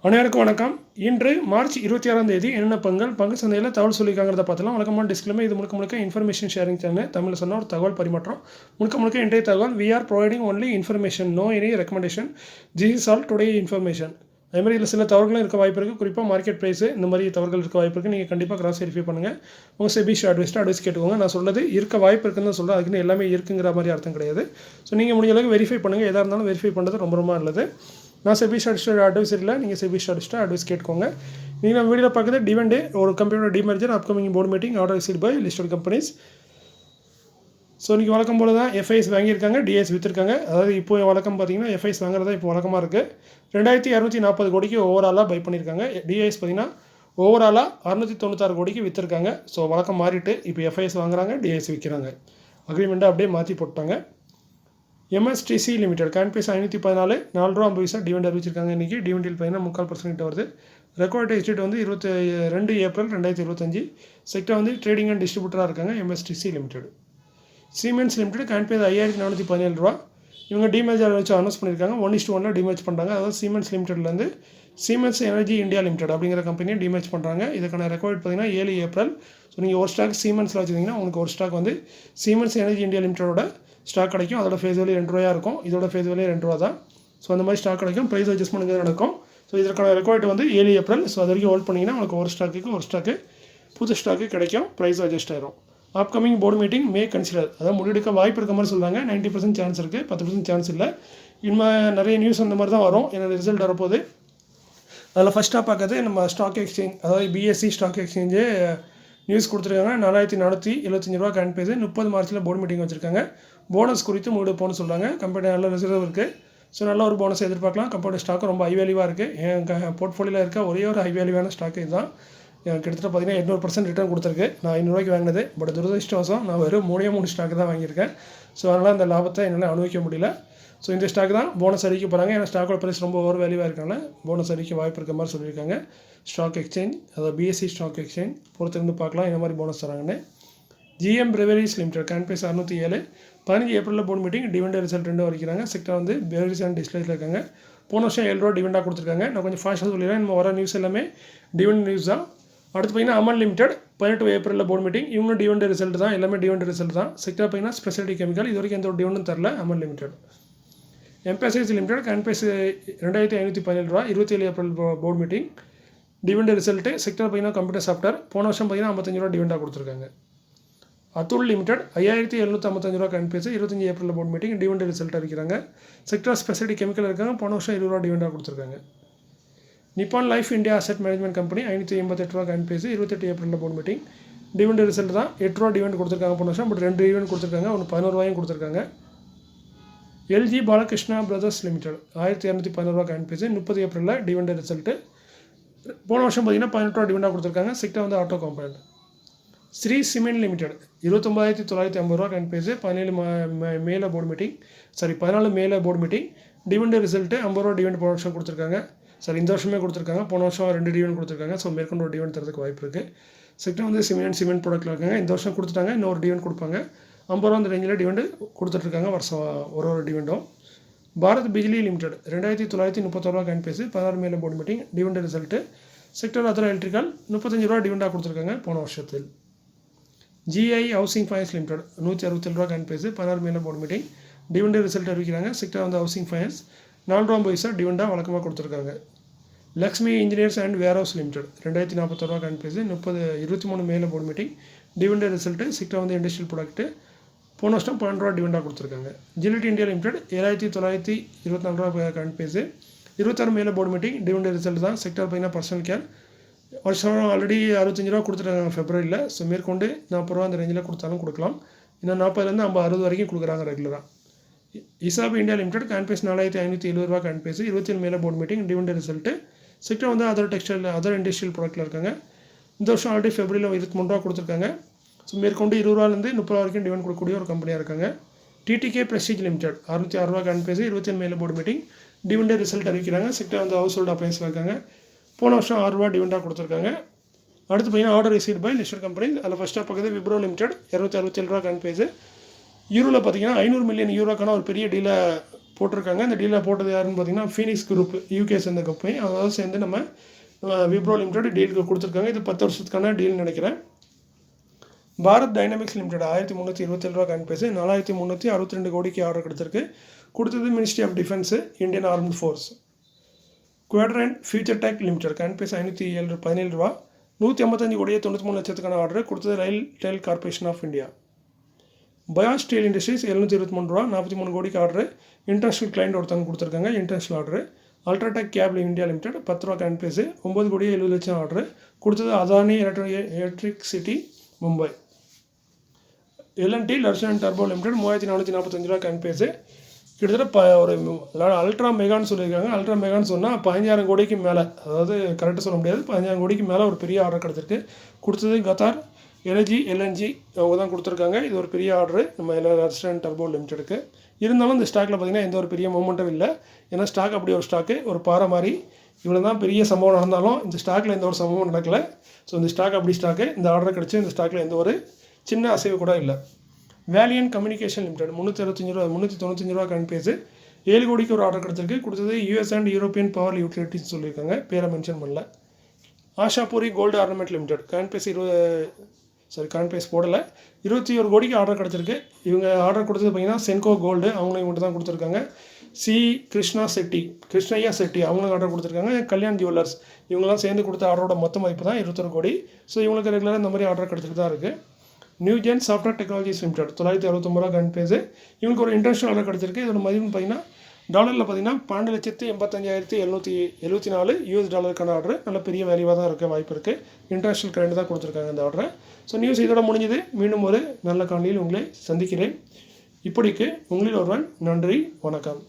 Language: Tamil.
அனைவருக்கும் வணக்கம். இன்று மார்ச் 26ஆம் தேதி என்னென்ன பங்கு சந்தையில் தகவல் சொல்லியிருக்காங்கிறத பார்த்துலாம். வழக்கமான டிஸ்க்ளைமர், இது முழுக்க இன்ஃபர்மேஷன் ஷேரிங் சேனல். தமிழில் சொன்னால் ஒரு தகவல் பரிமாற்றம். முழுக்க இன்றைய தகவல். We are providing only information, no any recommendation. This is all today information. அதே மாதிரி இதில் சில தவறுகளும் இருக்க வாய்ப்பு இருக்குது. குறிப்பாக மார்க்கெட் ப்ரைஸு இந்த மாதிரி தவறுகள் இருக்க வாய்ப்பு இருக்குது. நீங்கள் கண்டிப்பாக கிராஸ் வெரிஃபை பண்ணுங்கள். உங்கள் செபிஷ் அட்வைஸ் கேட்டுக்கோங்க. நான் சொல்கிறது இருக்க வாய்ப்பு இருக்குன்னு சொல்கிறேன். அதுக்குன்னு எல்லாமே இருக்குங்கிற மாதிரி அர்த்தம் கிடையாது. ஸோ நீங்கள் முடிஞ்ச அளவுக்கு வெரிஃபை பண்ணுங்கள். எதாக இருந்தாலும் வெரிஃபை பண்ணுறது ரொம்ப நல்லது. நான் செபி ஸ்டாட்டிஸ்டிக்ஸ் அட்வைஸ் இல்லை, நீங்கள் செபி ஸ்டாட்டிஸ்டிக்ஸ் அட்வைஸ் கேட்டுக்கோங்க. நீங்கள் நம்ம வீடியோவில் பார்க்குறது டிவெண்டே, ஒரு கம்பெனியோட demerger, upcoming board meeting, order received by listed companies. So இன்றைக்கி வழக்கம் போல் தான் எஃப்ஐஎஸ் வாங்கியிருக்காங்க, டிஎஸ் விற்றுருக்காங்க. அதாவது இப்போ வழக்கம் பார்த்தீங்கன்னா எஃப்ஐஎஸ் வாங்குறதா இப்போ வழக்கமாக இருக்குது. 2240 கோடிக்கு ஓவராலாக பை பண்ணியிருக்காங்க. டிஐஎஸ் பார்த்தீங்கன்னா ஓவராலாக 696 கோடிக்கு விற்றுருக்காங்க. ஸோ வழக்கம் மாறிட்டு இப்போ எஃப்ஐஎஸ் வாங்குறாங்க, டிஐஎஸ் விற்கிறாங்க. அக்ரிமெண்ட்டை அப்படியே மாற்றி போட்டாங்க. எம்எஸ்டிசி லிமிடெட் கான்பேஸ் 514 ₹4.50 டிவிடெண்ட் அறிவிச்சிருக்காங்க. இன்றைக்கி டிவிடெண்ட் பார்த்தீங்கன்னா 3.25% வருது. ரெக்கார்ட் டேட் வந்து 22 ஏப்ரல் 2025. செக்டர் வந்து ட்ரேடிங் அண்ட் டிஸ்ட்ரிபியூட்டராக இருக்காங்க எம்எஸ்டிசி லிமிடெட். சீமென்ஸ் லிமிடெட் கான்பேஸ் ₹5417. இவங்க டிமேஜர் வச்சு அனௌன்ஸ் பண்ணியிருக்காங்க. 1:1 டிமேஜ் பண்ணுறாங்க. அதாவது சீமென்ஸ் லிமிடெட்லேருந்து சீமென்ஸ் எனர்ஜி இந்தியா லிமிடெட் அப்படிங்கிற கம்பெனியை டிமேஜ் பண்ணுறாங்க. இதுக்கான ரெக்கார்ட் பார்த்தீங்கன்னா 7 ஏப்ரல். ஸோ நீங்கள் ஒரு ஸ்டாக் சீமென்ஸில் வச்சுருந்தீங்கன்னா உங்களுக்கு ஒரு ஸ்டாக் வந்து சீமென்ஸ் எனர்ஜி இந்தியா லிமிடெடோட ஸ்டாக் கிடைக்கும். அதோட ஃபேஸ் வேல்யூ ₹2 இருக்கும். இதோட ஃபேஸ் வேல்யூ ₹2 தான். ஸோ அந்த மாதிரி ஸ்டாக் கிடைக்கும். ப்ரைஸ் அட்ஜஸ்ட்மெண்ட் நடக்கும். ஸோ இதற்கான ரெக்கார்ட் வந்து 7 ஏப்ரல். ஸோ அது வரைக்கும் ஹோல்ட் பண்ணிங்கன்னா உங்களுக்கு ஒரு ஸ்டாக்கு புது ஸ்டாக்கு கிடைக்கும். ப்ரைஸ் அட்ஜஸ்ட் ஆயிரும். அப்கமிங் போர்டு மீட்டிங் மே கன்சிடர், அதாவது முடிவெடுக்க வாய்ப்பு இருக்க மாதிரி சொல்கிறாங்க. 90% சான்ஸ் இருக்குது, 10% சான்ஸ் இல்லை. இன்னும் நிறைய நியூஸ் அந்த மாதிரி தான் வரும். என்னோட ரிசல்ட் வரப்போகுது. அதில் ஃபஸ்ட்டாக பார்க்கறது நம்ம ஸ்டாக் எக்ஸ்சேஞ்ச், அதாவது பிஎஸ்சி ஸ்டாக் எக்ஸ்சேஞ்சு நியூஸ் கொடுத்துருக்காங்க. ₹4475 கான்பேஸ் 30 மார்ச்சில் போர்டு மீட்டிங் வச்சுருக்காங்க. போனஸ் குறித்து முடிவெடுப்போம்னு சொல்கிறாங்க. கம்பெனி நல்ல ரிசர்வ் இருக்குது. ஸோ நல்ல ஒரு போனஸ் எதிர்பார்க்கலாம். கம்பெனி ஸ்டாக்கு ரொம்ப ஹை வேல்யூவாக இருக்குது. என் போர்ட்ஃபோலியோவில் இருக்க ஒரே ஒரு ஹை வேல்யூவான ஸ்டாக்கு இதுதான். கிட்டத்தட்ட பார்த்தீங்கன்னா 800% ரிட்டர்ன் கொடுத்துருக்கு. நான் ₹500 வாங்கினது. பட் துரதிருஷ்டவசம் நான் வெறும் 3 ஸ்டாக்கு தான் வாங்கியிருக்கேன். ஸோ அதனால் அந்த லாபத்தை என்னால் அனுபவிக்க முடியல. ஸோ இந்த ஸ்டாக் தான் போனஸ் அறிவிக்க போகிறாங்க. ஏன்னா ஸ்டாக்கோட ப்ரைஸ் ரொம்ப ஓவர் வேல்யூவாக இருக்கனால போனஸ் அறிவிக்க வாய்ப்பு இருக்க மாதிரி சொல்லியிருக்காங்க. ஸ்டாக் எக்ஸ்சேஞ்ச், அதாவது பிஎஸ்சி ஸ்டாக் எக்ஸ்சேஞ்ச் பொறுத்திருந்து பார்க்கலாம் என்ன மாதிரி போனஸ் தராங்கன்னு. ஜிஎம் பிரெவரிஸ் லிமிடெட் கான்பேஸ் 607 15 ஏப்ரலில் போர்டு மீட்டிங், டிவிடெண்ட் ரிசல்ட் 2 வரைக்கிறாங்க. செக்டர் வந்து பெவரேஜ் அண்ட் டிஸ்பிளேஸில் இருக்காங்க. போன வருஷம் ₹7 டிவிடெண்டாக கொடுத்துருக்காங்க. நான் கொஞ்சம் ஃபாஸ்ட்டாக சொல்லிடுறேன். நம்ம வர நியூஸ் எல்லாமே டிவிடெண்ட் நியூஸ் தான். அடுத்து பார்த்தீங்கன்னா அமன் லிமிடெட் 18 ஏப்ரலில் போர்டு மீட்டிங். இவங்க டிவிடெண்ட் ரிசல்ட் தான், எல்லாமே டிவிடெண்ட் ரிசல்ட் தான். செக்டர் பார்த்தீங்கன்னா ஸ்பெஷாலிட்டி கெமிக்கல், இது வரைக்கும் எந்த ஒரு டிவிடெண்டும் தரல அமன் லிமிடெட். எம்பசிஸ் லிமிடெட் கான்பேஸ் ₹2517 27 ஏப்ரல் board meeting, dividend result. Sector பார்த்தீங்கன்னா கம்ப்யூட்டர் சாஃப்ட்வேர். போன வருஷம் பார்த்தீங்கன்னா ₹55 டிவிடெண்டாக கொடுத்துருக்காங்க. அதுல் லிமிடெட் ₹5755 கான்பேஸ் 25 ஏப்ரலில் போர்டு மீட்டிங், டிவிடெண்ட் ரிசல்ட் அறிவிக்கிறாங்க. செக்டர் ஸ்பெஷாலிட்டி கெமிக்கல் இருக்காங்க. போன வருஷம் ₹20 டிவிடெண்டாக கொடுத்துருக்காங்க. Nippon life India asset management company ₹588 கான்பேஸ் 28 ஏப்ரலில் போர்டு மீட்டிங், டிவிடெண்ட் ரிசல்ட் தான். ₹8 டிவிடெண்ட் கொடுத்துருக்காங்க போன வருஷம். பட் 2 டிவிடெண்ட் கொடுத்துருக்காங்க. ஒன்று ₹11 கொடுத்துருக்காங்க. எல்ஜி பாலகிருஷ்ணா பிரதர்ஸ் லிமிடெட் ₹1211 கான்பேஸ் 30 ஏப்ரலில் டிவிடெண்ட் ரிசல்ட்டு. போன வருஷம் பார்த்தீங்கன்னா ₹18 டிவிடெண்டாக கொடுத்துருக்காங்க. செக்டர் வந்து auto compound. Shri cement limited ₹29,950 கான்பேஸ் 14 மேல போர்டு மீட்டிங், 14 மேல board meeting, dividend result ₹50 dividend போன வருஷம் கொடுத்துருக்காங்க. இந்த வருஷமே கொடுத்துருக்காங்க. போன வருஷம் 2 டிவிடெண்ட் கொடுத்துருக்காங்க. ஸோ மேற்கொண்டு ஒரு டிவிடெண்ட் தரதுக்கு வாய்ப்பு இருக்குது. செக்டர் வந்து சிமெண்ட் ப்ராடக்ட்டில் இருக்காங்க. இந்த வருஷம் கொடுத்துட்டாங்க. இன்னொரு டிவிடெண்ட் கொடுப்பாங்க. ₹50 அந்த ரேஞ்சில் டிவிடெண்ட் கொடுத்துட்ருக்காங்க வருஷம் ஒரு டிவிடெண்டும். பாரத் பிஜ்லி லிமிடெட் ₹2931 கான்பேஸ் 16 மேல board meeting, dividend result. Sector other electrical ₹35 டிவிடெண்டாக கொடுத்துருக்காங்க போன வருஷத்தில். ஜிஐ ஹவுசிங் ஃபைனான்ஸ் லிமிடெட் ₹167 கான்பேஸ் 16 மேல போர்டு மீட்டிங், டிவிடெண்ட் ரிசல்ட் அறிவிக்கிறாங்க. செக்டர் வந்து ஹவுசிங் ஃபைனான்ஸ் ₹4.50 டிவிடெண்டாக வழக்கமாக கொடுத்துருக்காங்க. Lakshmi engineers and warehouse limited ₹2041 கான்பேஸ் 23 மேல board meeting, dividend result. Sector வந்து இண்டஸ்ட்ரியல் ப்ராடக்ட்டு. போன வருஷம் ₹12 டிவிடெண்டாக கொடுத்துருக்காங்க. ஜிலிட் இந்தியா லிமிடெட் ₹7924 கான்பேஸ் 26 மேல போர்டு மீட்டிங், டிவிடெண்ட் ரிசல்ட் தான். செக்டர் பார்த்தீங்கன்னா பர்சனல் கேர். வருஷம் ஆல்ரெடி ₹65 கொடுத்துருக்காங்க ஃபெப்ரவரியில். ஸோ மேற்கொண்டு ₹40 அந்த ரேஞ்சில் கொடுத்தாலும் கொடுக்கலாம். இன்னும் 40லேருந்து 60 வரைக்கும் கொடுக்குறாங்க ரெகுலராக. இசாப் இந்தியா லிமிடெட் கான்பேஸ் ₹4570 கான்பேஸ் 27 மேல board meeting, dividend result. Sector வந்து அதர் இண்டஸ்ட்ரியல் ப்ராடக்ட்டில் இருக்காங்க. இந்த வருஷம் ஆல்ரெடி ஃபெப்ரவரியில் ₹23 கொடுத்துருக்காங்க. ஸோ மேற்கொண்டு ₹20லேருந்து ₹30 வரைக்கும் டிவிடெண்ட் கொடுக்கக்கூடிய ஒரு கம்பெனியாக இருக்காங்க. டிடிகே ப்ரெஸ்டீஜ் லிமிடெட் ₹606 கான்பேஸ் 27 மேல போர்டு மீட்டிங், டிவிடெண்ட் ரிசல்ட் அறிவிக்கிறாங்க. செக்டர் வந்து ஹவுஸ் ஹோல்டு அப்ளைன்ஸில் இருக்காங்க. போன வருஷம் ₹6 டிவிடெண்டாக கொடுத்துருக்காங்க. அடுத்து பார்த்தீங்கன்னா order received by listed company. அதில் ஃபஸ்ட்டாக பார்க்குறது விப்ரோ லிமிடெட் ₹267 கான்பேஸ். யூரோவில் பார்த்தீங்கன்னா €500 மில்லியன் ஒரு பெரிய டீலை போட்டிருக்காங்க. இந்த டீலில் போட்டது யாருன்னு பார்த்தீங்கன்னா ஃபீனிக்ஸ் குரூப், யூகே சேர்ந்த கம்பெனி. அதாவது சேர்ந்து நம்ம விப்ரோ லிமிடெட் டீலுக்கு கொடுத்துருக்காங்க. இது 10 வருஷத்துக்கான டீல் நினைக்கிறேன். பாரத் டைனமிக்ஸ் லிமிடெட் 1327 ரூபா காயின் பேசு 4362 கோடிக்கு ஆர்டர் கொடுத்துருக்கு. கொடுத்தது ministry of defence, Indian armed force. Quadrant future tech limited காயின் பேசு 517 ரூபா 155 கோடியே 93 லட்சத்துக்கான ஆர்டர் கொடுத்தது ரயில் கார்பரேஷன் ஆஃப் இந்தியா. பயாஸ் ஸ்டீல் இண்டஸ்ட்ரீஸ் 723 ரூபா 43 கோடிக்கு ஆர்டர் இன்டர்நேஷனல் கிளைண்ட் ஒருத்தவங்க கொடுத்துருக்காங்க. International order. UltraTech cable India limited 10 ரூபா காயின் பேசு 9 கோடியே 70 லட்சம் ஆர்டர் கொடுத்தது Adani electricity Mumbai. L N T Larsen டர்போ லிமிடெட் 3445 ரூபா காயின் பேசு கிட்டத்தட்ட ஒரு அல்ட்ரா மெகான்னு சொல்லியிருக்காங்க. அல்ட்ரா மெகான்னு சொன்னால் 15,000 கோடிக்கு மேலே, அதாவது கரெக்டாக சொல்ல முடியாது, 15,000 கோடிக்கு மேலே ஒரு பெரிய ஆர்டர் கிடச்சிருக்கு. கொடுத்தது கத்தார் எல்என்ஜி அவங்க தான் கொடுத்துருக்காங்க. இது ஒரு பெரிய ஆர்டரு நம்ம லர்சன் டர்போ லிமிடெடுக்கு. இருந்தாலும் இந்த ஸ்டாக்கில் பார்த்திங்கன்னா எந்த ஒரு பெரிய மூமெண்ட்டும் இல்லை. ஏன்னா ஸ்டாக் அப்படி ஒரு ஸ்டாக்கு, ஒரு பாறை மாதிரி. இவ்வளோ தான் பெரிய சம்பவம் நடந்தாலும் இந்த ஸ்டாக்கில் எந்த ஒரு சம்பவம் நடக்கலை. ஸோ இந்த ஸ்டாக் அப்படி ஸ்டாக்கு, இந்த ஆர்டர் கிடச்சி இந்த ஸ்டாக்கில் எந்த ஒரு சின்ன அசைவு கூட இல்லை. வேலியன் கம்யூனிகேஷன் லிமிடெட் 395 ரூபா காயின் பேசு 7 கோடிக்கு ஒரு ஆர்டர் கிடச்சிருக்கு. கொடுத்தது US and European power utilities சொல்லியிருக்காங்க, பேரை மென்ஷன் பண்ணல. ஆஷாபூரி கோல்டு ஆர்னமெண்ட் லிமிடெட் காயின் பேஸ் போடலை, 21 கோடிக்கு ஆர்டர் கிடச்சிருக்கு. இவங்க ஆர்டர் கொடுத்தது பார்த்திங்கன்னா சென்கோ கோல்டு, அவங்களுக்கு மட்டும் தான் கொடுத்துருக்காங்க. கிருஷ்ணய்யா செட்டி அவங்களுக்கு ஆர்டர் கொடுத்துருக்காங்க. கல்யாண் ஜுவல்லர்ஸ் இவங்கெல்லாம் சேர்ந்து கொடுத்த ஆர்டரோட மொத்த மதிப்பு தான் 21 கோடி. ஸோ இவங்களுக்கு ரெகுலராக இந்த மாதிரி ஆர்டர் கிடச்சிட்டு தான் இருக்குது. நியூஜென் சாஃப்ட்வேர் டெக்னாலஜிஸ் லிமிடெட் 969 ரூபா காயின் பேசு இவங்களுக்கு ஒரு இன்டர்நேஷனல் ஆர்டர் கிடச்சிருக்கு. இதோட மதிப்பு பார்த்திங்கன்னா டாலரில் பார்த்திங்கன்னா 12,85,774 யூஎஸ் டாலருக்கான ஆர்டர். நல்ல பெரிய வேல்யூவாக தான் இருக்க வாய்ப்பு இருக்குது. இன்டர்நேஷனல் கிளைண்ட் தான் கொடுத்துருக்காங்க இந்த ஆர்டரை. ஸோ நியூஸ் இதோட முடிஞ்சது. மீண்டும் ஒரு நல்ல காணொளியில் உங்களை சந்திக்கிறேன். இப்படிக்கு உங்களில் ஒருவன். நன்றி, வணக்கம்.